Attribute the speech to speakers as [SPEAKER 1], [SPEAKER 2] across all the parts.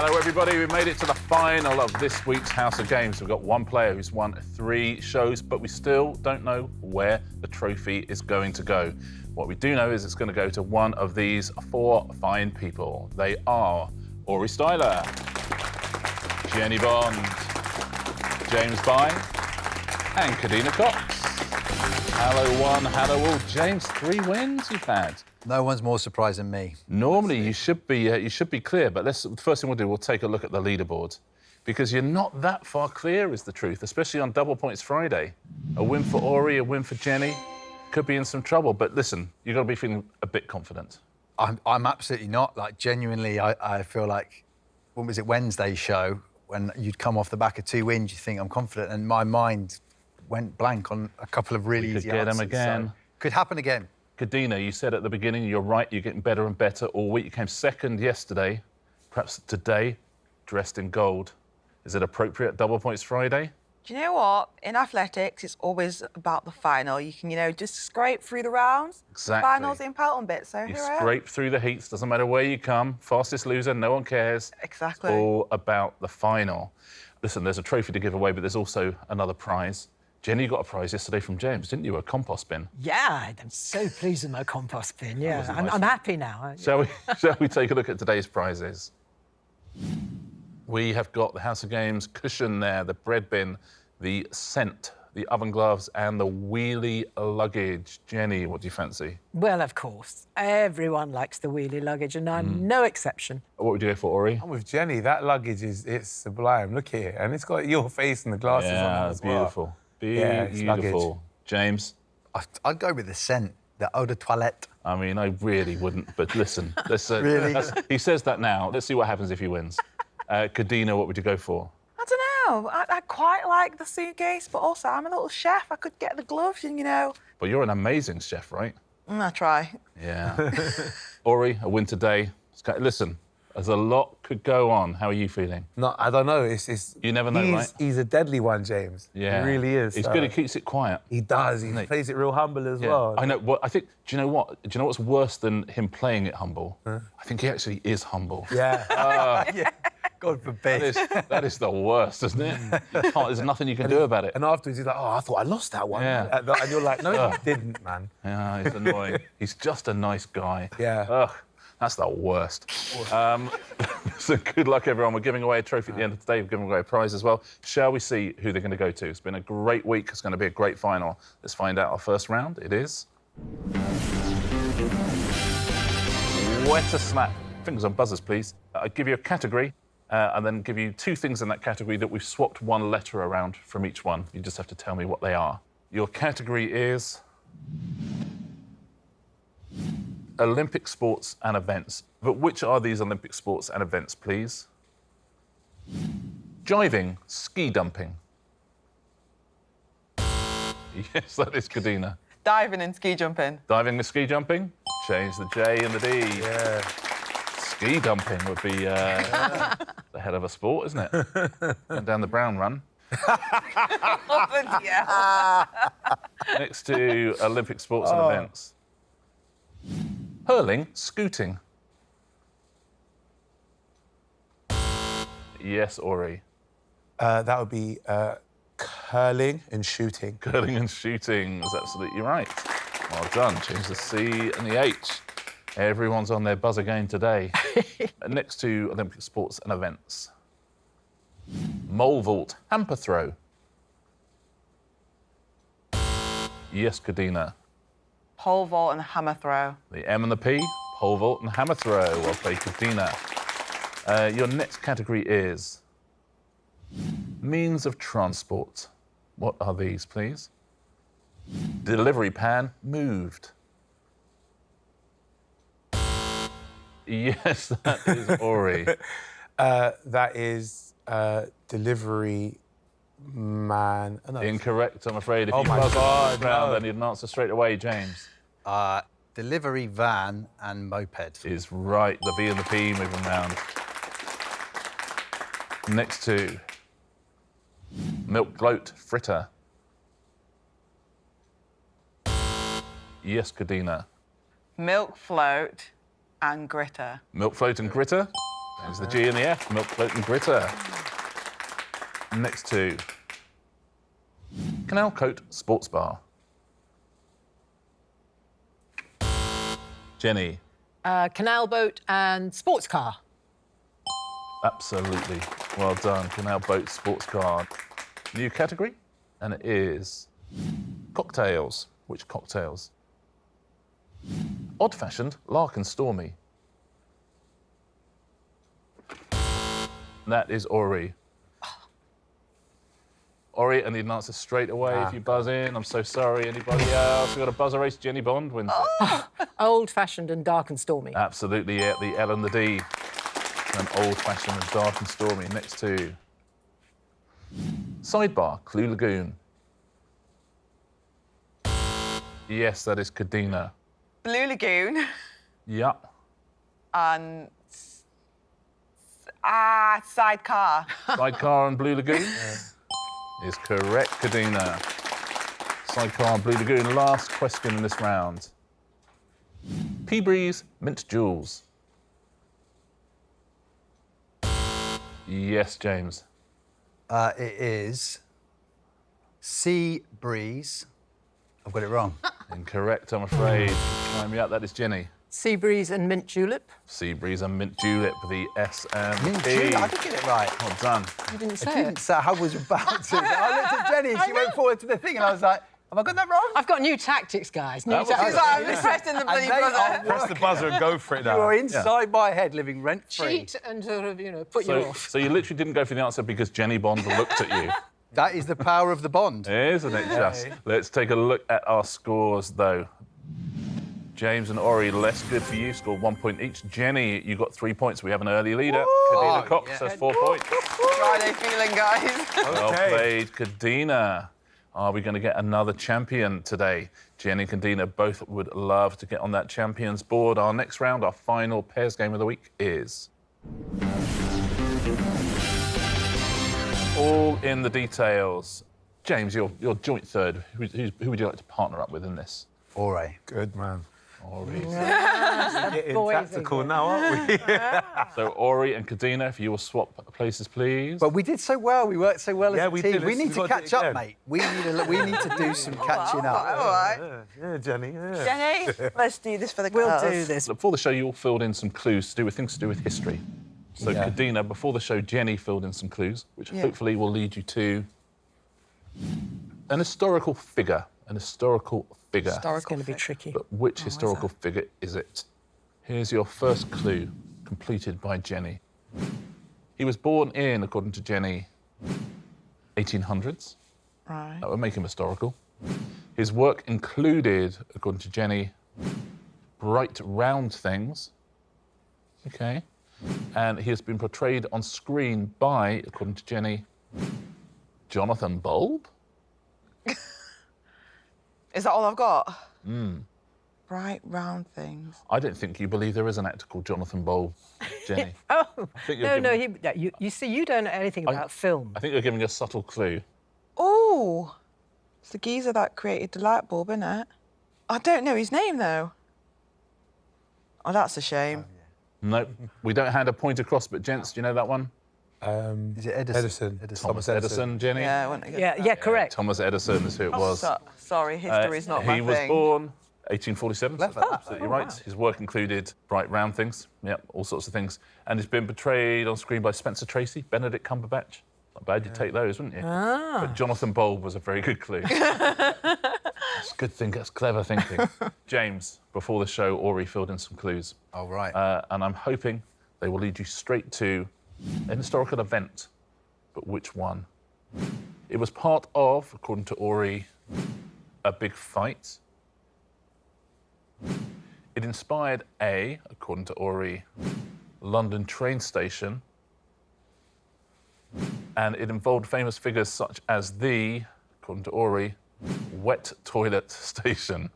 [SPEAKER 1] Hello, everybody. We made it to the final of this week's House of Games. We've got one player who's won 3 shows, but we still don't know where the trophy is going to go. What we do know is it's going to go to one of these 4 fine people. They are Aurie Styla, Jennie Bond, James Bond, and Kadeena Cox. Hello, one, hello, all. James, 3 wins you've had.
[SPEAKER 2] No one's more surprised than me.
[SPEAKER 1] Normally, you should be clear, but the first thing we'll do, we'll take a look at the leaderboard, because you're not that far clear, is the truth, especially on Double Points Friday. A win for Aurie, a win for Jennie. Could be in some trouble, but listen, you've got to be feeling a bit confident.
[SPEAKER 2] I'm absolutely not. Like, genuinely, I feel like, when was it, Wednesday's show, when you'd come off the back of 2 wins, you think I'm confident, and my mind went blank on a couple of really easy answers.
[SPEAKER 1] Could get them again.
[SPEAKER 2] So, could happen again.
[SPEAKER 1] Kadeena, you said at the beginning, you're right, you're getting better and better all week. You came second yesterday, perhaps today, dressed in gold. Is it appropriate Double Points Friday?
[SPEAKER 3] Do you know what? In athletics, it's always about the final. You can, just scrape through the rounds.
[SPEAKER 1] Exactly.
[SPEAKER 3] The final's the important bit, so
[SPEAKER 1] You
[SPEAKER 3] here I am.
[SPEAKER 1] scrape through the heats, doesn't matter where you come. Fastest loser, no one cares.
[SPEAKER 3] Exactly.
[SPEAKER 1] It's all about the final. Listen, there's a trophy to give away, but there's also another prize. Jennie, you got a prize yesterday from James, didn't you? A compost bin.
[SPEAKER 4] Yeah, I'm so pleased with my compost bin. Yeah, I'm happy now.
[SPEAKER 1] Shall we take a look at today's prizes? We have got the House of Games cushion there, the bread bin, the scent, the oven gloves, and the wheelie luggage. Jennie, what do you fancy?
[SPEAKER 4] Well, of course, everyone likes the wheelie luggage, and I'm no exception.
[SPEAKER 1] What would you go for, Aurie?
[SPEAKER 5] I'm with Jennie. That luggage it's sublime. Look here, and it's got your face and the glasses on it as well.
[SPEAKER 1] Beautiful.
[SPEAKER 5] Yeah, it's
[SPEAKER 1] Beautiful.
[SPEAKER 5] luggage.
[SPEAKER 1] James?
[SPEAKER 2] I'd go with the scent, the eau de toilette.
[SPEAKER 1] I mean, I really wouldn't, but listen.
[SPEAKER 2] Really?
[SPEAKER 1] He says that now. Let's see what happens if he wins. Kadeena, what would you go for?
[SPEAKER 3] I don't know. I quite like the suitcase, but also I'm a little chef. I could get the gloves and,
[SPEAKER 1] Well, you're an amazing chef, right?
[SPEAKER 3] I try.
[SPEAKER 1] Yeah. Aurie, a win today. Listen, there's a lot could go on. How are you feeling?
[SPEAKER 5] No, I don't know. It's
[SPEAKER 1] You never know, right?
[SPEAKER 5] He's a deadly one, James.
[SPEAKER 1] Yeah.
[SPEAKER 5] He really is.
[SPEAKER 1] He's good. He keeps it quiet.
[SPEAKER 5] He does. He plays it real humble as well.
[SPEAKER 1] I know. Well, I think. Do you know what? Do you know what's worse than him playing it humble? I think he actually is humble.
[SPEAKER 5] Yeah.
[SPEAKER 2] Yeah. God forbid.
[SPEAKER 1] That is the worst, isn't it? There's nothing you can do about it.
[SPEAKER 5] And afterwards, he's like, "Oh, I thought I lost that one."
[SPEAKER 1] Yeah.
[SPEAKER 5] And you're like, "No, you didn't, man."
[SPEAKER 1] Yeah, he's annoying. He's just a nice guy.
[SPEAKER 5] Yeah.
[SPEAKER 1] Ugh, that's the worst. So good luck, everyone. We're giving away a trophy at the end of today. We're giving away a prize as well. Shall we see who they're going to go to? It's been a great week. It's going to be a great final. Let's find out our first round. It is... Weta Snap. Fingers on buzzers, please. I'll give you a category and then give you 2 things in that category that we've swapped 1 letter around from each one. You just have to tell me what they are. Your category is... Olympic sports and events. But which are these Olympic sports and events, please? Jiving, ski dumping. Yes, that is Kadeena.
[SPEAKER 3] Diving and ski jumping.
[SPEAKER 1] Diving and ski jumping. Change the J and the D.
[SPEAKER 5] Yeah.
[SPEAKER 1] Ski dumping would be the head of a sport, isn't it? Went down the brown run.
[SPEAKER 3] Yeah.
[SPEAKER 1] Next to Olympic sports and events. Hurling, scooting. Yes, Aurie.
[SPEAKER 5] That would be curling and shooting.
[SPEAKER 1] Curling and shooting is absolutely right. Well done. Change the C and the H. Everyone's on their buzzer game today. Next to Olympic sports and events. Mole vault, hamper throw. Yes, Kadeena.
[SPEAKER 3] Pole vault and hammer throw.
[SPEAKER 1] The M and the P, pole vault and hammer throw. Well played, Kadeena. Your next category is means of transport. What are these, please? Delivery pan moved. Yes, that is Aurie.
[SPEAKER 5] That is delivery man. No.
[SPEAKER 1] Incorrect, I'm afraid. If
[SPEAKER 5] Oh
[SPEAKER 1] you
[SPEAKER 5] my
[SPEAKER 1] buzz
[SPEAKER 5] God,
[SPEAKER 1] round,
[SPEAKER 5] no.
[SPEAKER 1] then you'd an answer straight away, James.
[SPEAKER 2] Delivery van and moped.
[SPEAKER 1] Is right. The V and the P moving round. Next to milk gloat fritter. Yes, Kadeena.
[SPEAKER 3] Milk float and gritter.
[SPEAKER 1] Milk float and gritter. There's the G and the F, milk, float and gritter. Next two. Canal Coat Sports Bar. Jenny.
[SPEAKER 4] Canal boat and sports car.
[SPEAKER 1] Absolutely. Well done. Canal Boat Sports Car. New category, and it is cocktails. Which cocktails? Odd-fashioned, lark and stormy. That is Aurie. Aurie, I need an answer straight away if you buzz in. I'm so sorry. Anybody else? We've got a buzzer race. Jennie Bond wins it.
[SPEAKER 4] Old-fashioned and dark and stormy.
[SPEAKER 1] Absolutely, yeah. The L and the D. An old-fashioned and dark and stormy. Next two. Sidebar, Clue Lagoon. Yes, that is Kadeena.
[SPEAKER 3] Blue Lagoon
[SPEAKER 1] Yeah.
[SPEAKER 3] and sidecar.
[SPEAKER 1] Sidecar and Blue Lagoon is correct, Kadeena. Sidecar and Blue Lagoon. Last question in this round. Peabreeze Mint Jewels. Yes, James.
[SPEAKER 2] It is Sea Breeze. I've got it wrong.
[SPEAKER 1] Incorrect, I'm afraid. Time me up. That is Jenny.
[SPEAKER 4] Sea breeze and mint julep.
[SPEAKER 1] Sea Breeze and Mint Julep for the S&P.
[SPEAKER 2] Mint Julep, I did get it right.
[SPEAKER 1] Well done.
[SPEAKER 4] You didn't
[SPEAKER 2] I
[SPEAKER 4] say
[SPEAKER 2] didn't
[SPEAKER 4] it.
[SPEAKER 2] say I was about to. I looked at Jenny and she went forward to the thing and I was like, have I got that wrong?
[SPEAKER 4] I've got new tactics, guys. New
[SPEAKER 1] That was-
[SPEAKER 4] tactics.
[SPEAKER 3] He's like, I'm just pressing the bloody
[SPEAKER 2] And they
[SPEAKER 3] buzzer.
[SPEAKER 2] are
[SPEAKER 5] Press the buzzer and go for it
[SPEAKER 2] You
[SPEAKER 5] now.
[SPEAKER 2] are inside my head living rent-free.
[SPEAKER 4] Cheat and sort of, put you
[SPEAKER 1] So,
[SPEAKER 4] off.
[SPEAKER 1] so you literally didn't go for the answer because Jennie Bond looked at you.
[SPEAKER 2] That is the power of the bond.
[SPEAKER 1] Isn't it just? Let's take a look at our scores, though. James and Aurie, less good for you, scored 1 point each. Jenny, you got 3 points. We have an early leader. Kadeena Cox has 4 points.
[SPEAKER 3] Friday feeling, guys.
[SPEAKER 1] Well played, Kadeena. Are we going to get another champion today? Jenny and Kadeena both would love to get on that champions board. Our next round, our final pairs game of the week is... all in the details. James, you're joint third. Who would you like to partner up with in this?
[SPEAKER 2] Aurie.
[SPEAKER 5] Good, man.
[SPEAKER 1] Aurie.
[SPEAKER 5] Getting
[SPEAKER 4] boys
[SPEAKER 5] tactical
[SPEAKER 4] again.
[SPEAKER 5] now, aren't we?
[SPEAKER 1] So Aurie and Kadeena, if you will swap places, please.
[SPEAKER 2] But we did so well. We worked so well
[SPEAKER 5] Yeah,
[SPEAKER 2] as a
[SPEAKER 5] we
[SPEAKER 2] team.
[SPEAKER 5] did.
[SPEAKER 2] We need
[SPEAKER 5] We've
[SPEAKER 2] to
[SPEAKER 5] got to do
[SPEAKER 2] catch
[SPEAKER 5] it
[SPEAKER 2] up,
[SPEAKER 5] again.
[SPEAKER 2] mate. We need to do some catching
[SPEAKER 3] All
[SPEAKER 2] up.
[SPEAKER 3] right.
[SPEAKER 5] Yeah, Jenny, yeah.
[SPEAKER 3] Jenny, let's do this for the
[SPEAKER 4] We'll
[SPEAKER 3] girls.
[SPEAKER 4] do this.
[SPEAKER 1] Before the show, you all filled in some clues to do with things to do with history. So
[SPEAKER 5] Yeah.
[SPEAKER 1] Kadeena, before the show, Jenny filled in some clues, which hopefully will lead you to an historical figure. An historical figure.
[SPEAKER 4] It's going to be tricky.
[SPEAKER 1] But which historical figure is it? Here's your first clue, completed by Jenny. He was born in, according to Jenny, 1800s.
[SPEAKER 3] Right.
[SPEAKER 1] That would make him historical. His work included, according to Jenny, bright round things. Okay. And he has been portrayed on screen by, according to Jenny, Jonathan Bulb.
[SPEAKER 3] Is that all I've got? Bright round things.
[SPEAKER 1] I don't think you believe there is an actor called Jonathan Bulb, Jenny.
[SPEAKER 4] Oh,
[SPEAKER 1] think you're
[SPEAKER 4] no,
[SPEAKER 1] giving-
[SPEAKER 4] you see, you don't know anything about film.
[SPEAKER 1] I think you're giving a subtle clue.
[SPEAKER 3] Oh, it's the geezer that created the light bulb, isn't it? I don't know his name, though. Oh, that's a shame.
[SPEAKER 1] No, we don't hand a point across, but gents, do you know that one?
[SPEAKER 2] Is it Edison?
[SPEAKER 5] Edison.
[SPEAKER 1] Thomas Edison, Jenny?
[SPEAKER 3] Yeah, I wouldn't have
[SPEAKER 4] Yeah,
[SPEAKER 3] guessed
[SPEAKER 4] yeah, correct.
[SPEAKER 1] Thomas Edison is who it was.
[SPEAKER 3] Sorry, history's not my
[SPEAKER 1] He was
[SPEAKER 3] thing.
[SPEAKER 1] born 1847, so that's
[SPEAKER 2] Clever.
[SPEAKER 1] absolutely right. His work included bright round things, yep, all sorts of things. And he's been portrayed on screen by Spencer Tracy, Benedict Cumberbatch. Not bad, you'd take those, wouldn't you? But Jonathan Bulb was a very good clue. That's good thinking, that's clever thinking. James, before the show, Aurie filled in some clues.
[SPEAKER 2] Oh, right.
[SPEAKER 1] And I'm hoping they will lead you straight to an historical event. But which one? It was part of, according to Aurie, a big fight. It inspired a, according to Aurie, London train station. And it involved famous figures such as the, according to Aurie, wet toilet station.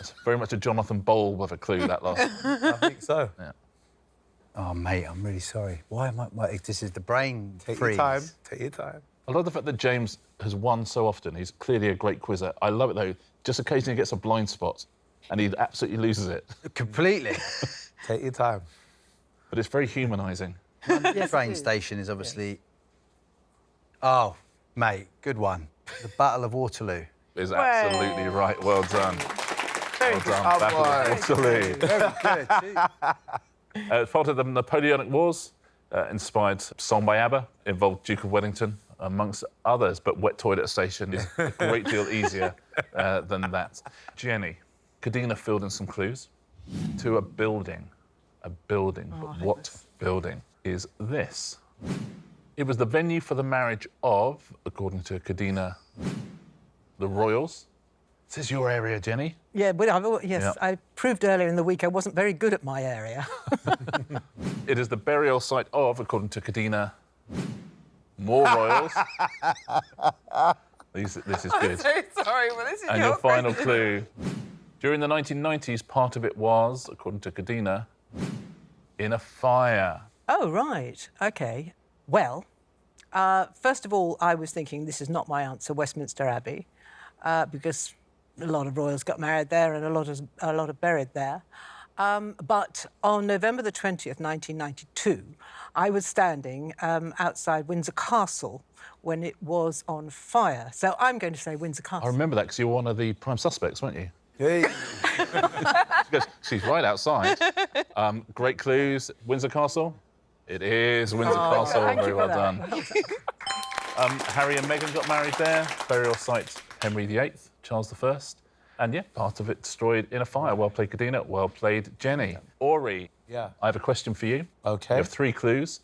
[SPEAKER 1] It's very much a Jonathan Bulb of a clue, that last.
[SPEAKER 5] I think so.
[SPEAKER 2] Oh, mate, I'm really sorry. Why am I... This is the brain
[SPEAKER 5] Take
[SPEAKER 2] freeze.
[SPEAKER 5] your time. Take your time.
[SPEAKER 1] I love the fact that James has won so often. He's clearly a great quizzer. I love it, though. Just occasionally gets a blind spot, and he absolutely loses it.
[SPEAKER 2] Completely.
[SPEAKER 5] Take your time.
[SPEAKER 1] But it's very humanising.
[SPEAKER 4] Yes,
[SPEAKER 2] Train
[SPEAKER 4] it is.
[SPEAKER 2] station is obviously. Oh, mate, good one. The Battle of Waterloo.
[SPEAKER 1] Is absolutely right. Well done.
[SPEAKER 3] Very
[SPEAKER 1] Well
[SPEAKER 3] good.
[SPEAKER 1] done. Battle of Waterloo.
[SPEAKER 2] Very good.
[SPEAKER 1] It's part of the Napoleonic Wars, inspired song by ABBA, involved Duke of Wellington, amongst others, but Wet Toilet Station is a great deal easier than that. Jenny, Kadeena filled in some clues to a building. A building. But what building is this? It was the venue for the marriage of, according to Kadeena, the royals. This is your area, Jenny.
[SPEAKER 4] Yeah, but yes,
[SPEAKER 1] Yeah.
[SPEAKER 4] I proved earlier in the week I wasn't very good at my area.
[SPEAKER 1] It is the burial site of, according to Kadeena, more royals. This is good.
[SPEAKER 3] So sorry, well, this is
[SPEAKER 1] And
[SPEAKER 3] your
[SPEAKER 1] your final
[SPEAKER 3] question.
[SPEAKER 1] clue. During the 1990s, part of it was, according to Kadeena, in a fire.
[SPEAKER 4] Oh, right. OK. Well, first of all, I was thinking this is not my answer, Westminster Abbey, because a lot of royals got married there and a lot are buried there. But on November the 20th, 1992, I was standing outside Windsor Castle when it was on fire. So I'm going to say Windsor
[SPEAKER 1] I
[SPEAKER 4] Castle.
[SPEAKER 1] remember that because you were one of the prime suspects, weren't you?
[SPEAKER 5] Hey.
[SPEAKER 1] She's right outside. Great clues. Windsor Castle? It is Windsor Castle.
[SPEAKER 4] thank
[SPEAKER 1] Very
[SPEAKER 4] you
[SPEAKER 1] well
[SPEAKER 4] for
[SPEAKER 1] done.
[SPEAKER 4] that.
[SPEAKER 1] Harry and Meghan got married there. Burial site, Henry VIII, Charles I. And yeah, part of it destroyed in a fire. Well played, Kadeena. Well played, Jenny. Aurie,
[SPEAKER 5] Yeah.
[SPEAKER 1] I have a question for you.
[SPEAKER 5] Okay.
[SPEAKER 1] You have 3 clues,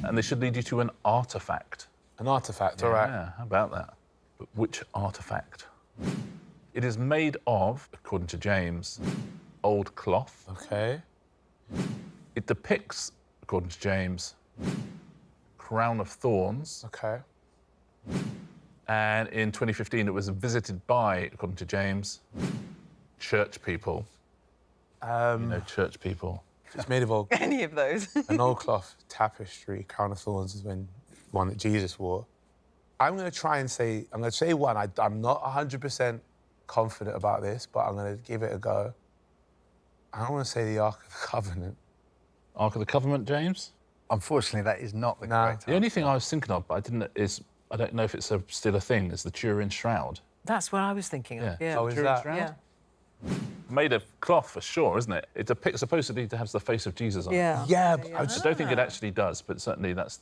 [SPEAKER 1] and they should lead you to an artefact.
[SPEAKER 5] An artifact, all right.
[SPEAKER 1] Yeah, how about that? But which artefact? It is made of, according to James, old cloth.
[SPEAKER 5] Okay.
[SPEAKER 1] It depicts, according to James, crown of thorns.
[SPEAKER 5] Okay.
[SPEAKER 1] And in 2015, it was visited by, according to James, church people. You know, church people.
[SPEAKER 5] It's made of old,
[SPEAKER 3] Any of those.
[SPEAKER 5] an old cloth tapestry. Crown of thorns is one that Jesus wore. I'm going to say one. I'm not 100% confident about this, but I'm going to give it a go. I want to say the Ark of the Covenant.
[SPEAKER 1] Ark of the Covenant, James?
[SPEAKER 2] Unfortunately, that is not the
[SPEAKER 5] Nah.
[SPEAKER 2] correct
[SPEAKER 1] The only thing I was thinking of, but I don't know if it's still a thing, is the Turin Shroud.
[SPEAKER 4] That's what I was thinking of.
[SPEAKER 1] Yeah.
[SPEAKER 4] Yeah.
[SPEAKER 5] Oh, is
[SPEAKER 1] Turin
[SPEAKER 5] that?
[SPEAKER 1] Shroud?
[SPEAKER 4] Yeah.
[SPEAKER 1] Made of cloth for sure, isn't it? It depicts supposedly to have the face of Jesus on it.
[SPEAKER 4] Yeah.
[SPEAKER 5] Yeah, but
[SPEAKER 1] I don't think it actually does, but certainly that's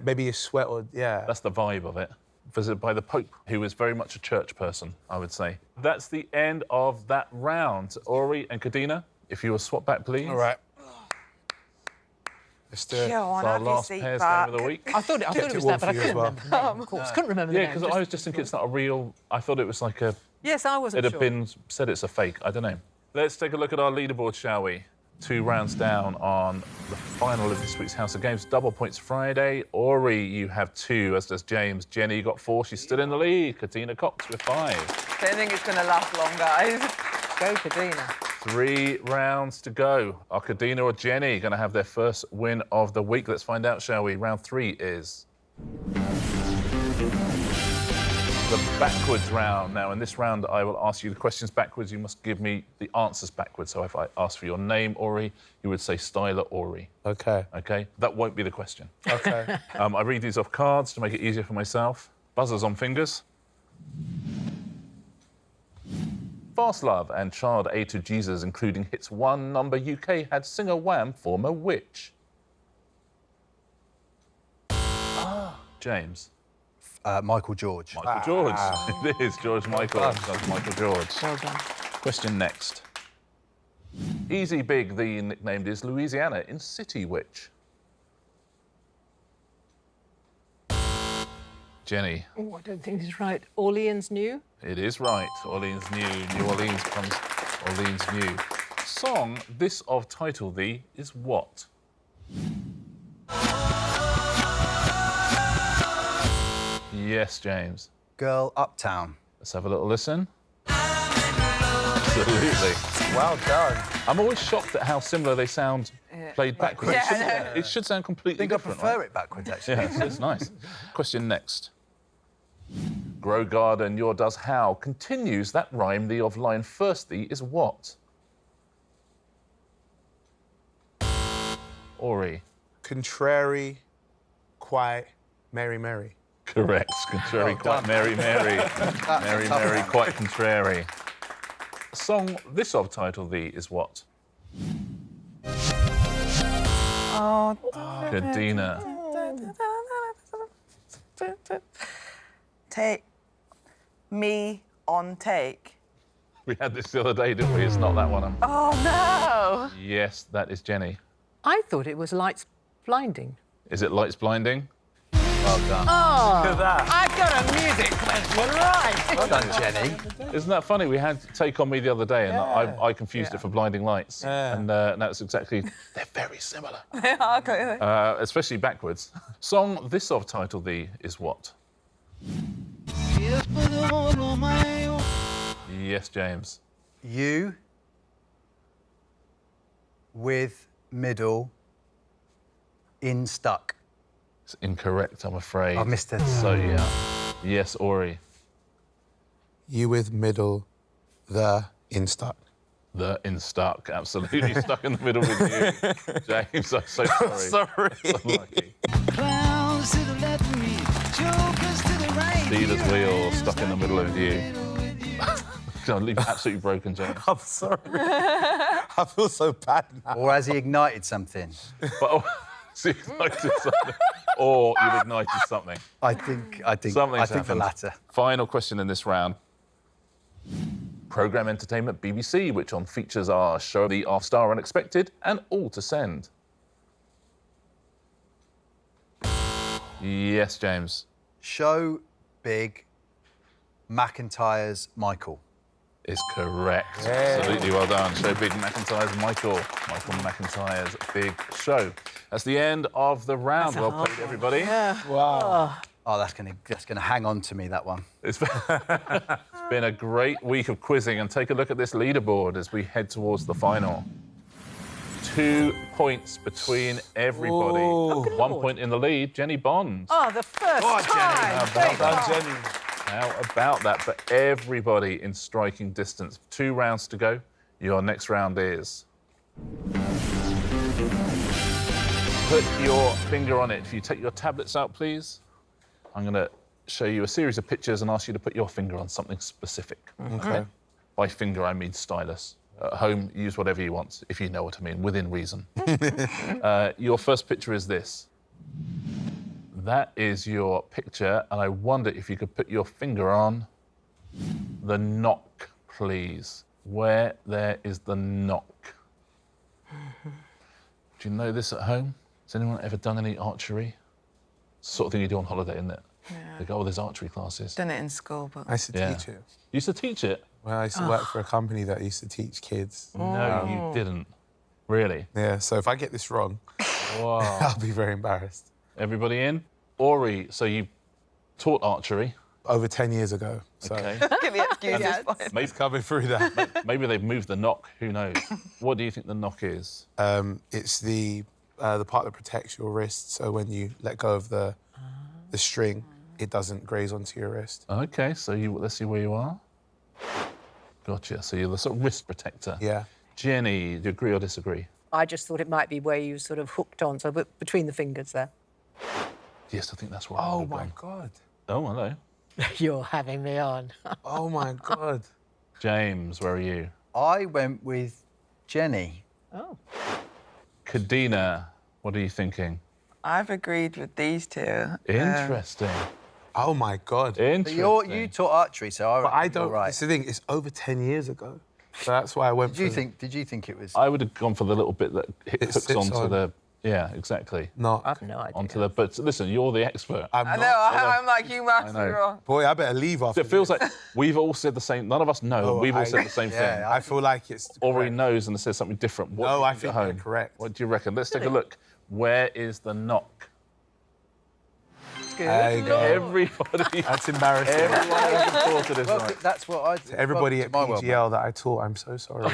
[SPEAKER 5] maybe a sweat or
[SPEAKER 1] that's the vibe of it. Visited by the Pope, who was very much a church person, I would say. That's the end of that round. Aurie and Kadeena, if you will swap back, please.
[SPEAKER 5] All right. Let's do it.
[SPEAKER 3] Go on,
[SPEAKER 1] It's our
[SPEAKER 3] have your
[SPEAKER 1] last
[SPEAKER 3] seat
[SPEAKER 1] pairs
[SPEAKER 3] back.
[SPEAKER 1] game of the week.
[SPEAKER 4] I thought it
[SPEAKER 5] Kept
[SPEAKER 4] was
[SPEAKER 5] it
[SPEAKER 4] that, but I
[SPEAKER 5] warm for you as
[SPEAKER 4] couldn't
[SPEAKER 5] well.
[SPEAKER 4] remember the name, of course. Couldn't remember the
[SPEAKER 1] Yeah,
[SPEAKER 4] name.
[SPEAKER 1] because I was just thinking it's not a real. I thought it was like a.
[SPEAKER 4] Yes, I wasn't
[SPEAKER 1] It had
[SPEAKER 4] sure.
[SPEAKER 1] been said it's a fake. I don't know. Let's take a look at our leaderboard, shall we? 2 rounds down on the final of this week's House of Games. Double points Friday. Aurie, you have 2, as does James. Jenny, you got 4. She's still in the lead. Kadeena Cox with 5.
[SPEAKER 3] Don't think it's going to last long, guys.
[SPEAKER 4] Go, Kadeena.
[SPEAKER 1] 3 rounds to go. Are Kadeena or Jenny going to have their first win of the week? Let's find out, shall we? Round 3 is the backwards round. Now, in this round, I will ask you the questions backwards. You must give me the answers backwards. So if I ask for your name, Aurie, you would say Styla Aurie.
[SPEAKER 5] Okay.
[SPEAKER 1] OK? That won't be the question.
[SPEAKER 5] Okay.
[SPEAKER 1] I read these off cards to make it easier for myself. Buzzers on fingers. Fast Love and Child A to Jesus, including hits 1 number UK, had singer Wham former which? James.
[SPEAKER 2] Michael George.
[SPEAKER 1] Michael George. It is George Michael. That's Michael George.
[SPEAKER 4] Well done.
[SPEAKER 1] Question next. Easy Big, the nickname is Louisiana in city which? Jenny.
[SPEAKER 4] Oh, I don't think this is right. Orleans New?
[SPEAKER 1] It is right. Orleans New. New Orleans comes Orleans New. Song, this of title thee, is what? Yes, James.
[SPEAKER 2] Girl Uptown.
[SPEAKER 1] Let's have a little listen. Absolutely.
[SPEAKER 5] Well done.
[SPEAKER 1] I'm always shocked at how similar they sound played backwards.
[SPEAKER 3] Yeah, I
[SPEAKER 1] It should sound completely
[SPEAKER 2] I think I
[SPEAKER 1] different.
[SPEAKER 2] prefer
[SPEAKER 1] right?
[SPEAKER 2] it backwards, actually.
[SPEAKER 1] Yeah, it's nice. Question next. Grow garden, your does how continues that rhyme. The of line first thee is what? Aurie.
[SPEAKER 5] Contrary, quite, merry, merry.
[SPEAKER 1] Correct. Contrary,
[SPEAKER 2] Well
[SPEAKER 1] quite
[SPEAKER 2] done.
[SPEAKER 1] merry, merry. Merry,
[SPEAKER 2] tough
[SPEAKER 1] merry,
[SPEAKER 2] one.
[SPEAKER 1] quite contrary. The song this subtitle thee is what?
[SPEAKER 3] Oh,
[SPEAKER 1] Kadeena.
[SPEAKER 3] take me on take.
[SPEAKER 1] We had this the other day, didn't we? It's not that one.
[SPEAKER 3] Oh no!
[SPEAKER 1] Yes, that is Jenny.
[SPEAKER 4] I thought it was lights blinding.
[SPEAKER 1] Is it Lights Blinding?
[SPEAKER 2] Well done.
[SPEAKER 4] Oh,
[SPEAKER 5] Look at that.
[SPEAKER 4] I've got a music question, right?
[SPEAKER 2] Well done, Jenny.
[SPEAKER 1] Isn't that funny? We had Take On Me the other day, and
[SPEAKER 5] Yeah.
[SPEAKER 1] I confused it for Blinding Lights.
[SPEAKER 5] Yeah.
[SPEAKER 1] And that's exactly... They're very similar.
[SPEAKER 3] Okay.
[SPEAKER 1] Especially backwards. Song this subtitle thee is what? Yes, James.
[SPEAKER 2] You with middle in stuck.
[SPEAKER 1] It's incorrect, I'm afraid.
[SPEAKER 2] I missed it.
[SPEAKER 1] So, yeah. Yes, Aurie.
[SPEAKER 5] You with middle, the in stuck.
[SPEAKER 1] The in stuck, absolutely stuck in the middle with you. James, I'm so sorry.
[SPEAKER 5] Sorry.
[SPEAKER 1] So lucky. Steelers wheel stuck in the middle of you. I'll leave absolutely broken, James.
[SPEAKER 5] I'm sorry. I feel so bad now.
[SPEAKER 2] Or has he ignited something?
[SPEAKER 1] But, so you ignited something. Or you've ignited something.
[SPEAKER 2] I think
[SPEAKER 1] Something's
[SPEAKER 2] the
[SPEAKER 1] happened.
[SPEAKER 2] latter.
[SPEAKER 1] Final question in this round. Programme Entertainment BBC, which on features are Show the Our Star Unexpected and All to Send. Yes, James.
[SPEAKER 2] Show big McIntyre's Michael.
[SPEAKER 1] Is correct. Absolutely well done. Show Big McIntyre's Michael McIntyre's Big Show. That's the end of the round.
[SPEAKER 4] That's a
[SPEAKER 1] Well
[SPEAKER 4] hard
[SPEAKER 1] played,
[SPEAKER 4] one.
[SPEAKER 1] everybody.
[SPEAKER 5] Wow.
[SPEAKER 2] Oh, that's gonna hang on to me, that one.
[SPEAKER 1] It's been a great week of quizzing, and take a look at this leaderboard as we head towards the final. 2 points between everybody.
[SPEAKER 5] Oh,
[SPEAKER 4] good
[SPEAKER 1] 1
[SPEAKER 4] Lord.
[SPEAKER 1] point in the lead, Jennie Bond.
[SPEAKER 4] Oh, the first
[SPEAKER 5] Oh, Jenny.
[SPEAKER 4] time.
[SPEAKER 1] Well
[SPEAKER 5] Well done, Jenny.
[SPEAKER 1] How about that for everybody in striking distance? 2 rounds to go. Your next round is... Put your finger on it. If you take your tablets out, please. I'm going to show you a series of pictures and ask you to put your finger on something specific.
[SPEAKER 5] Okay.
[SPEAKER 1] By finger, I mean stylus. At home, use whatever you want, if you know what I mean, within reason. Your first picture is this. That is your picture, and I wonder if you could put your finger on the knock, please. Where there is the knock. Do you know this at home? Has anyone ever done any archery? It's the sort of thing you do on holiday, isn't it?
[SPEAKER 3] Yeah.
[SPEAKER 1] They go, oh, there's archery classes.
[SPEAKER 3] Done it in school, but
[SPEAKER 5] I used to
[SPEAKER 1] Yeah.
[SPEAKER 5] teach it.
[SPEAKER 1] You used to teach it?
[SPEAKER 5] Well, I used to work for a company that used to teach kids.
[SPEAKER 1] No, you didn't. Really?
[SPEAKER 5] Yeah, so if I get this wrong,
[SPEAKER 1] Wow.
[SPEAKER 5] I'll be very embarrassed.
[SPEAKER 1] Everybody in? Aurie, so you taught archery.
[SPEAKER 5] Over 10 years ago. So
[SPEAKER 1] Okay.
[SPEAKER 3] give me excuses.
[SPEAKER 4] Yeah.
[SPEAKER 3] fine.
[SPEAKER 1] maybe,
[SPEAKER 5] it's coming through that.
[SPEAKER 1] maybe they've moved the knock. Who knows? What do you think the knock is?
[SPEAKER 5] It's the part that protects your wrist. So when you let go of the string, it doesn't graze onto your wrist.
[SPEAKER 1] Okay, so let's see where you are. Gotcha. So you're the sort of wrist protector.
[SPEAKER 5] Yeah.
[SPEAKER 1] Jenny, do you agree or disagree?
[SPEAKER 4] I just thought it might be where you sort of hooked on, so between the fingers there.
[SPEAKER 1] Yes, I think that's where I
[SPEAKER 5] Oh
[SPEAKER 1] would have
[SPEAKER 5] my
[SPEAKER 1] gone.
[SPEAKER 5] God.
[SPEAKER 1] Oh, hello.
[SPEAKER 4] You're having me on.
[SPEAKER 5] Oh my God.
[SPEAKER 1] James, where are you?
[SPEAKER 2] I went with Jenny.
[SPEAKER 4] Oh.
[SPEAKER 1] Kadeena, what are you thinking?
[SPEAKER 3] I've agreed with these two.
[SPEAKER 1] Interesting.
[SPEAKER 5] Oh my God.
[SPEAKER 2] But
[SPEAKER 1] Interesting.
[SPEAKER 2] you taught archery, so I
[SPEAKER 5] But I
[SPEAKER 2] reckon you're
[SPEAKER 5] don't.
[SPEAKER 2] right.
[SPEAKER 5] It's the thing. It's over 10 years ago. So that's why I went.
[SPEAKER 2] Did you
[SPEAKER 5] for
[SPEAKER 2] think it was?
[SPEAKER 1] I would have gone for the little bit that
[SPEAKER 5] It
[SPEAKER 1] hooks
[SPEAKER 5] sits
[SPEAKER 1] onto
[SPEAKER 5] on.
[SPEAKER 1] the... Yeah, exactly.
[SPEAKER 5] No.
[SPEAKER 4] I've no idea.
[SPEAKER 1] Onto the... But listen, you're the expert.
[SPEAKER 5] I'm
[SPEAKER 3] I
[SPEAKER 5] not.
[SPEAKER 3] know, I'm like, you must be
[SPEAKER 1] know.
[SPEAKER 3] wrong.
[SPEAKER 5] Boy, I better leave after.
[SPEAKER 1] It feels
[SPEAKER 5] this.
[SPEAKER 1] like we've all said the same... None of us know.
[SPEAKER 5] Oh,
[SPEAKER 1] We've all
[SPEAKER 5] I-
[SPEAKER 1] said the same thing.
[SPEAKER 2] Yeah,
[SPEAKER 5] I feel like it's.
[SPEAKER 1] Aurie
[SPEAKER 5] correct.
[SPEAKER 1] knows and says something different. What
[SPEAKER 5] No,
[SPEAKER 1] do you
[SPEAKER 5] I
[SPEAKER 1] at
[SPEAKER 5] think you're
[SPEAKER 1] home?
[SPEAKER 5] correct.
[SPEAKER 1] What do you reckon? Let's take a look. Where is the knock?
[SPEAKER 4] Good.
[SPEAKER 5] There you go.
[SPEAKER 1] Everybody...
[SPEAKER 5] That's embarrassing.
[SPEAKER 1] Everyone has reported is
[SPEAKER 2] Well,
[SPEAKER 1] right.
[SPEAKER 2] that's what I.
[SPEAKER 5] Everybody
[SPEAKER 2] welcome
[SPEAKER 5] at
[SPEAKER 2] to my world, mate.
[SPEAKER 5] PGL that I taught, I'm so sorry.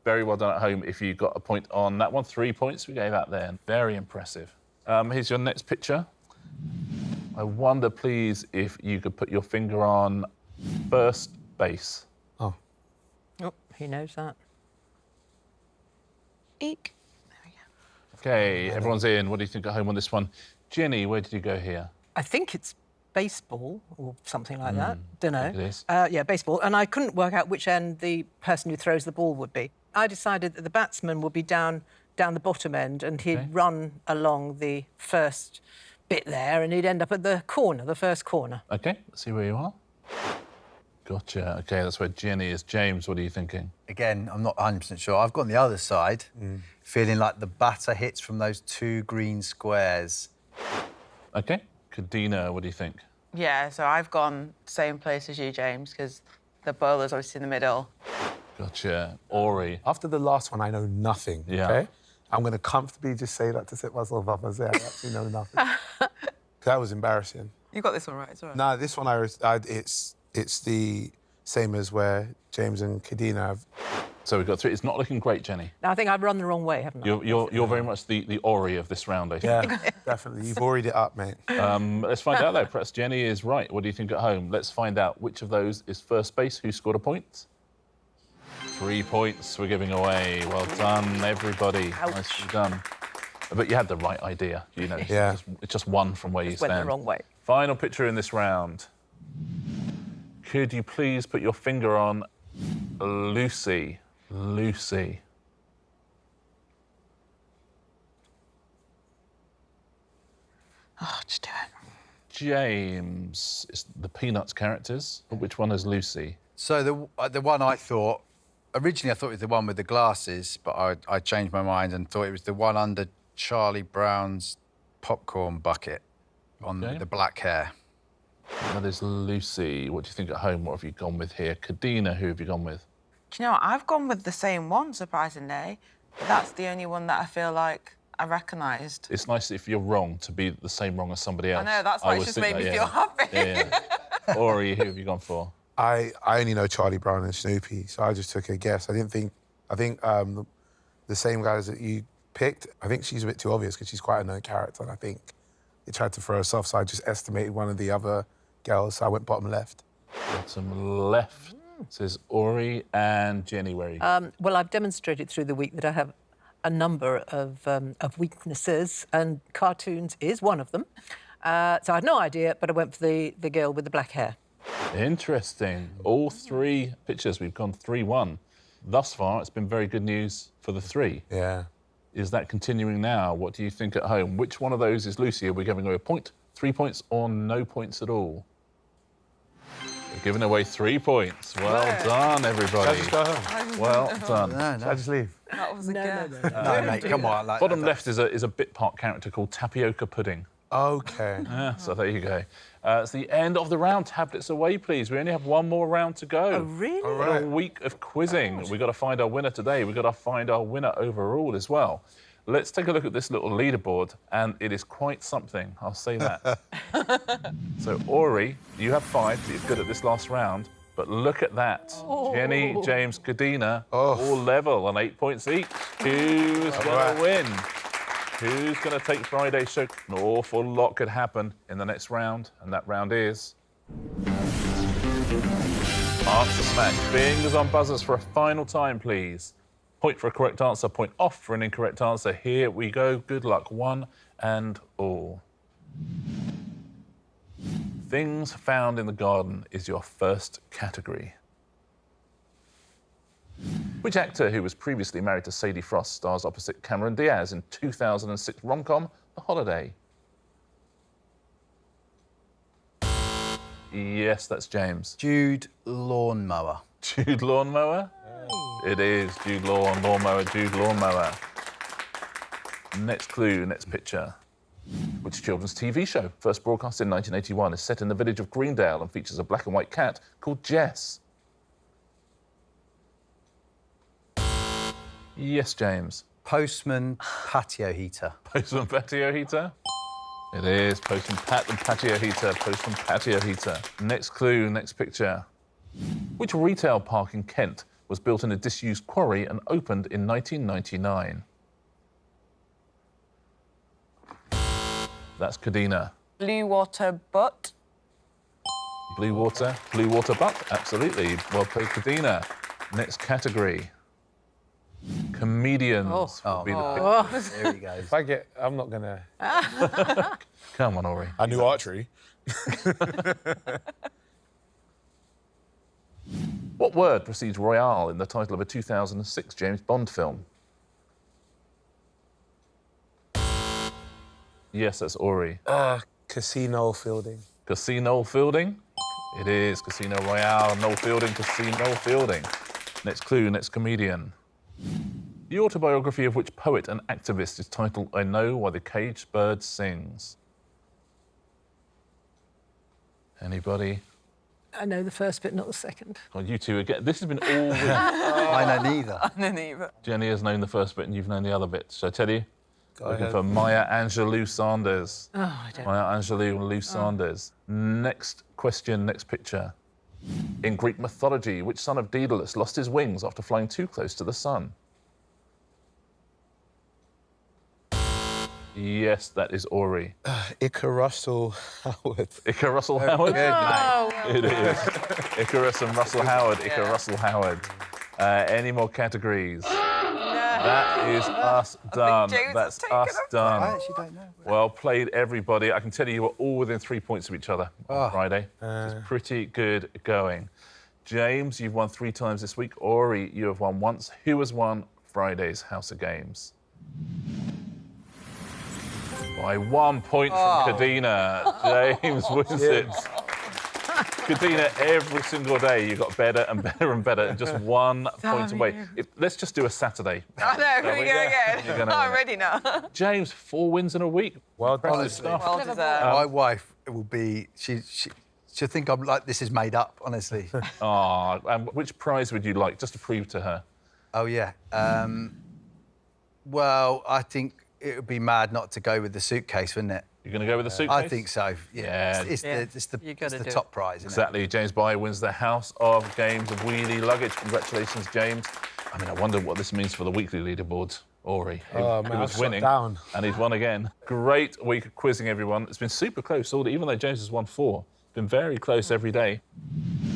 [SPEAKER 1] Very well done at home if you got a point on that one. 3 points we gave out there. Very impressive. Here's your next picture. I wonder, please, if you could put your finger on first base.
[SPEAKER 5] Oh.
[SPEAKER 4] Oh, he knows that.
[SPEAKER 3] Eek. There we go.
[SPEAKER 1] OK, everyone's in. What do you think at home on this one? Jenny, where did you go here?
[SPEAKER 4] I think it's baseball or something like that. Don't know.
[SPEAKER 1] It is.
[SPEAKER 4] Yeah, baseball. And I couldn't work out which end the person who throws the ball would be. I decided that the batsman would be down the bottom end and he'd run along the first bit there and he'd end up at the corner, the first corner.
[SPEAKER 1] OK, let's see where you are. Gotcha. OK, that's where Jenny is. James, what are you thinking?
[SPEAKER 2] Again, I'm not 100% sure. I've got on the other side, feeling like the batter hits from those 2 green squares.
[SPEAKER 1] OK, Kadeena, what do you think?
[SPEAKER 3] Yeah, so I've gone same place as you, James, because the bowler's obviously in the middle.
[SPEAKER 1] Gotcha. Aurie.
[SPEAKER 5] After the last one, I know nothing,
[SPEAKER 1] Yeah.
[SPEAKER 5] OK? I'm going to comfortably just say that to set myself up and say I actually know nothing. That was embarrassing.
[SPEAKER 3] You got this one right, it's all right.
[SPEAKER 5] No, this one, it's the same as where James and Kadeena have.
[SPEAKER 1] So we've got 3. It's not looking great, Jenny.
[SPEAKER 4] Now, I think I've run the wrong way, haven't I?
[SPEAKER 1] You're very much the Aurie of this round, I think.
[SPEAKER 5] Yeah, definitely. You've already it up, mate.
[SPEAKER 1] Let's find out, though. Perhaps Jenny is right. What do you think at home? Let's find out which of those is first base. Who scored a point? 3 points we're giving away. Well done, everybody.
[SPEAKER 4] Ouch.
[SPEAKER 1] Nicely done. But you had the right idea, you know.
[SPEAKER 5] Yeah.
[SPEAKER 1] It's just one from where you
[SPEAKER 4] Went
[SPEAKER 1] stand.
[SPEAKER 4] the wrong way.
[SPEAKER 1] Final picture in this round. Could you please put your finger on Lucy? Lucy.
[SPEAKER 3] Oh, just do it.
[SPEAKER 1] James. It's the Peanuts characters. But which one is Lucy?
[SPEAKER 2] So the one I thought, originally I thought it was the one with the glasses, but I changed my mind and thought it was the one under Charlie Brown's popcorn bucket on the black hair.
[SPEAKER 1] That is Lucy. What do you think at home? What have you gone with here? Kadeena, who have you gone with?
[SPEAKER 3] Do you know what? I've gone with the same one, surprisingly. But that's the only one that I feel like I recognised.
[SPEAKER 1] It's nice if you're wrong to be the same wrong as somebody else.
[SPEAKER 3] I know, that's why it's
[SPEAKER 1] always
[SPEAKER 3] just
[SPEAKER 1] think
[SPEAKER 3] made me
[SPEAKER 1] that,
[SPEAKER 3] feel happy.
[SPEAKER 1] Yeah. Aurie, who have you gone for?
[SPEAKER 5] I only know Charlie Brown and Snoopy, so I just took a guess. I think the same guys that you picked, I think she's a bit too obvious because she's quite a known character, and I think they tried to throw us off, so I just estimated one of the other girls, so I went bottom left.
[SPEAKER 1] Bottom left says Aurie and Jenny. Where are you?
[SPEAKER 4] Well, I've demonstrated through the week that I have a number of weaknesses, and cartoons is one of them. So I had no idea, but I went for the girl with the black hair.
[SPEAKER 1] Interesting. All 3 pictures, we've gone 3-1. Thus far, it's been very good news for the 3.
[SPEAKER 5] Yeah.
[SPEAKER 1] Is that continuing now? What do you think at home? Which one of those is Lucy? Are we giving away a point, 3 points, or no points at all? We're giving away 3 points. Well done, everybody.
[SPEAKER 5] Should I just go home?
[SPEAKER 1] Well done.
[SPEAKER 5] Should I just leave?
[SPEAKER 3] That was a guess.
[SPEAKER 2] No, mate, come on. Like,
[SPEAKER 1] Bottom left is a bit part character called Tapioca Pudding.
[SPEAKER 5] OK.
[SPEAKER 1] Yeah, so there you go. It's the end of the round. Tablets away, please. We only have one more round to go.
[SPEAKER 4] Oh, really?
[SPEAKER 5] All
[SPEAKER 1] We've got
[SPEAKER 5] right.
[SPEAKER 1] a week of quizzing. We've got to find our winner today. We've got to find our winner overall as well. Let's take a look at this little leaderboard, and it is quite something, I'll say that. So, Aurie, you have 5, so you're good at this last round. But look at that. Jenny, James, Kadeena, all level on 8 points each. Who's going to win? Who's going to take Friday's show? An awful lot could happen in the next round, and that round is... Answer Smash. Fingers on buzzers for a final time, please. Point for a correct answer, point off for an incorrect answer. Here we go. Good luck, one and all. Things found in the garden is your first category. Which actor who was previously married to Sadie Frost stars opposite Cameron Diaz in 2006 rom-com The Holiday? Yes, that's James.
[SPEAKER 2] Jude Lawnmower.
[SPEAKER 1] Jude Lawnmower? It is Jude Lawnmower, Jude Lawnmower. Next clue, next picture. Which children's TV show, first broadcast in 1981, is set in the village of Greendale and features a black and white cat called Jess? Yes, James.
[SPEAKER 2] Postman Patio Heater.
[SPEAKER 1] Postman Patio Heater? It is Postman Pat and Patio Heater, Postman Patio Heater. Next clue, next picture. Which retail park in Kent was built in a disused quarry and opened in 1999? That's Kadeena.
[SPEAKER 3] Blue water butt.
[SPEAKER 1] Blue water butt, absolutely. Well played, Kadeena. Next category. Comedians will be the pick.
[SPEAKER 4] Oh.
[SPEAKER 2] There he goes.
[SPEAKER 5] If I get, I'm not gonna.
[SPEAKER 1] Come on, Aurie.
[SPEAKER 6] I knew archery.
[SPEAKER 1] What word precedes Royale in the title of a 2006 James Bond film? Yes, that's Aurie.
[SPEAKER 5] Casino fielding.
[SPEAKER 1] Casino Fielding? It is Casino Royale. Noel Fielding, Casino Fielding. Next clue, next comedian. The autobiography of which poet and activist is titled I Know Why the Caged Bird Sings? Anybody?
[SPEAKER 4] I know the first bit, not the second.
[SPEAKER 1] Well, you two again. This has been all week.
[SPEAKER 2] I know neither.
[SPEAKER 3] No, neither.
[SPEAKER 1] Jenny has known the first bit and you've known the other bit. Shall I tell you? Looking
[SPEAKER 5] ahead.
[SPEAKER 1] for Maya Angelou Sanders.
[SPEAKER 4] Oh, I don't know.
[SPEAKER 1] Maya Angelou Sanders. Next question, next picture. In Greek mythology, which son of Daedalus lost his wings after flying too close to the sun? Yes, that is Aurie.
[SPEAKER 5] Iker Russell Howard.
[SPEAKER 1] Iker Russell Howard?
[SPEAKER 2] Good, mate.
[SPEAKER 1] It is. Icarus and Russell Howard. Iker Russell Howard. Any more categories? That is us done.
[SPEAKER 3] James
[SPEAKER 1] That's
[SPEAKER 3] has taken
[SPEAKER 1] us
[SPEAKER 3] a
[SPEAKER 1] done.
[SPEAKER 2] I actually don't know.
[SPEAKER 1] Well played, everybody. I can tell you were all within 3 points of each other on
[SPEAKER 2] Oh.
[SPEAKER 1] Friday. It's pretty good going. James, you've won 3 times this week. Aurie, you have won once. Who has won Friday's House of Games? By 1 point from Kadeena. James wins it. Kadeena, every single day you got better and better and better, and just 1 point away. Let's just do a Saturday.
[SPEAKER 3] I know, here we go
[SPEAKER 1] You're
[SPEAKER 3] again.
[SPEAKER 1] gonna
[SPEAKER 3] I'm
[SPEAKER 1] win it.
[SPEAKER 3] ready now.
[SPEAKER 1] James, 4 wins in a week.
[SPEAKER 5] Well done.
[SPEAKER 1] Impressive stuff.
[SPEAKER 3] Well deserved.
[SPEAKER 2] My wife will be. She'll think I'm like this is made up. Honestly.
[SPEAKER 1] Which prize would you like, just to prove to her?
[SPEAKER 2] Oh yeah. Well, I think it would be mad not to go with the suitcase, wouldn't it?
[SPEAKER 1] You're going to go with the suitcase?
[SPEAKER 2] I think so.
[SPEAKER 1] Yeah.
[SPEAKER 2] It's
[SPEAKER 4] Yeah,
[SPEAKER 2] the
[SPEAKER 4] you gotta
[SPEAKER 2] it's the
[SPEAKER 4] do
[SPEAKER 2] top prize, isn't
[SPEAKER 1] Exactly. James Bye wins the House of Games of Wheelie Luggage. Congratulations, James. I mean, I wonder what this means for the weekly leaderboards. Aurie, who
[SPEAKER 5] man,
[SPEAKER 1] was
[SPEAKER 5] I've shut
[SPEAKER 1] winning,
[SPEAKER 5] down.
[SPEAKER 1] and he's won again. Great week of quizzing, everyone. It's been super close, even though James has won 4. It's been very close every day.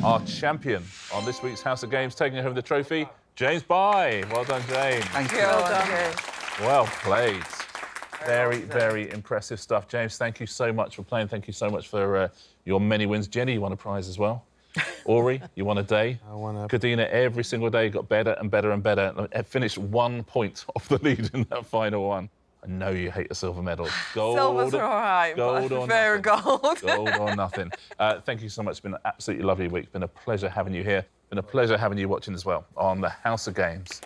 [SPEAKER 1] Our champion on this week's House of Games, taking home the trophy, James Bye. Well done, James.
[SPEAKER 2] Thank you.
[SPEAKER 3] Well done.
[SPEAKER 1] Well played. Very, very impressive stuff. James, thank you so much for playing. Thank you so much for your many wins. Jenny, you won a prize as well. Aurie, you won a day.
[SPEAKER 5] I won a...
[SPEAKER 1] Kadeena, every single day, got better and better and better. And finished 1 point off the lead in that final one. I know you hate a silver medal. Gold,
[SPEAKER 3] Silver's all right, but I
[SPEAKER 1] gold or
[SPEAKER 3] prefer
[SPEAKER 1] nothing.
[SPEAKER 3] gold.
[SPEAKER 1] Gold or nothing. Thank you so much. It's been an absolutely lovely week. It's been a pleasure having you here. It's been a pleasure having you watching as well on the House of Games.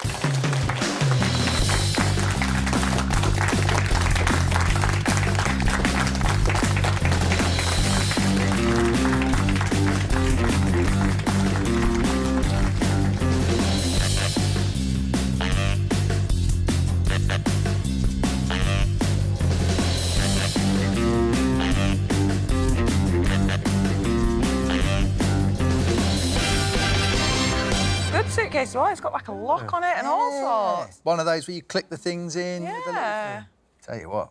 [SPEAKER 3] Good suitcase, right? It's got like a lock on it and all sorts.
[SPEAKER 2] One of those where you click the things in. with the little
[SPEAKER 3] Yeah.
[SPEAKER 2] thing. Tell you what,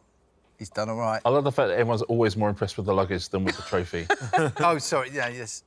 [SPEAKER 2] he's done all right.
[SPEAKER 1] I love the fact that everyone's always more impressed with the luggage than with the trophy.
[SPEAKER 2] Oh, sorry. Yeah, yes.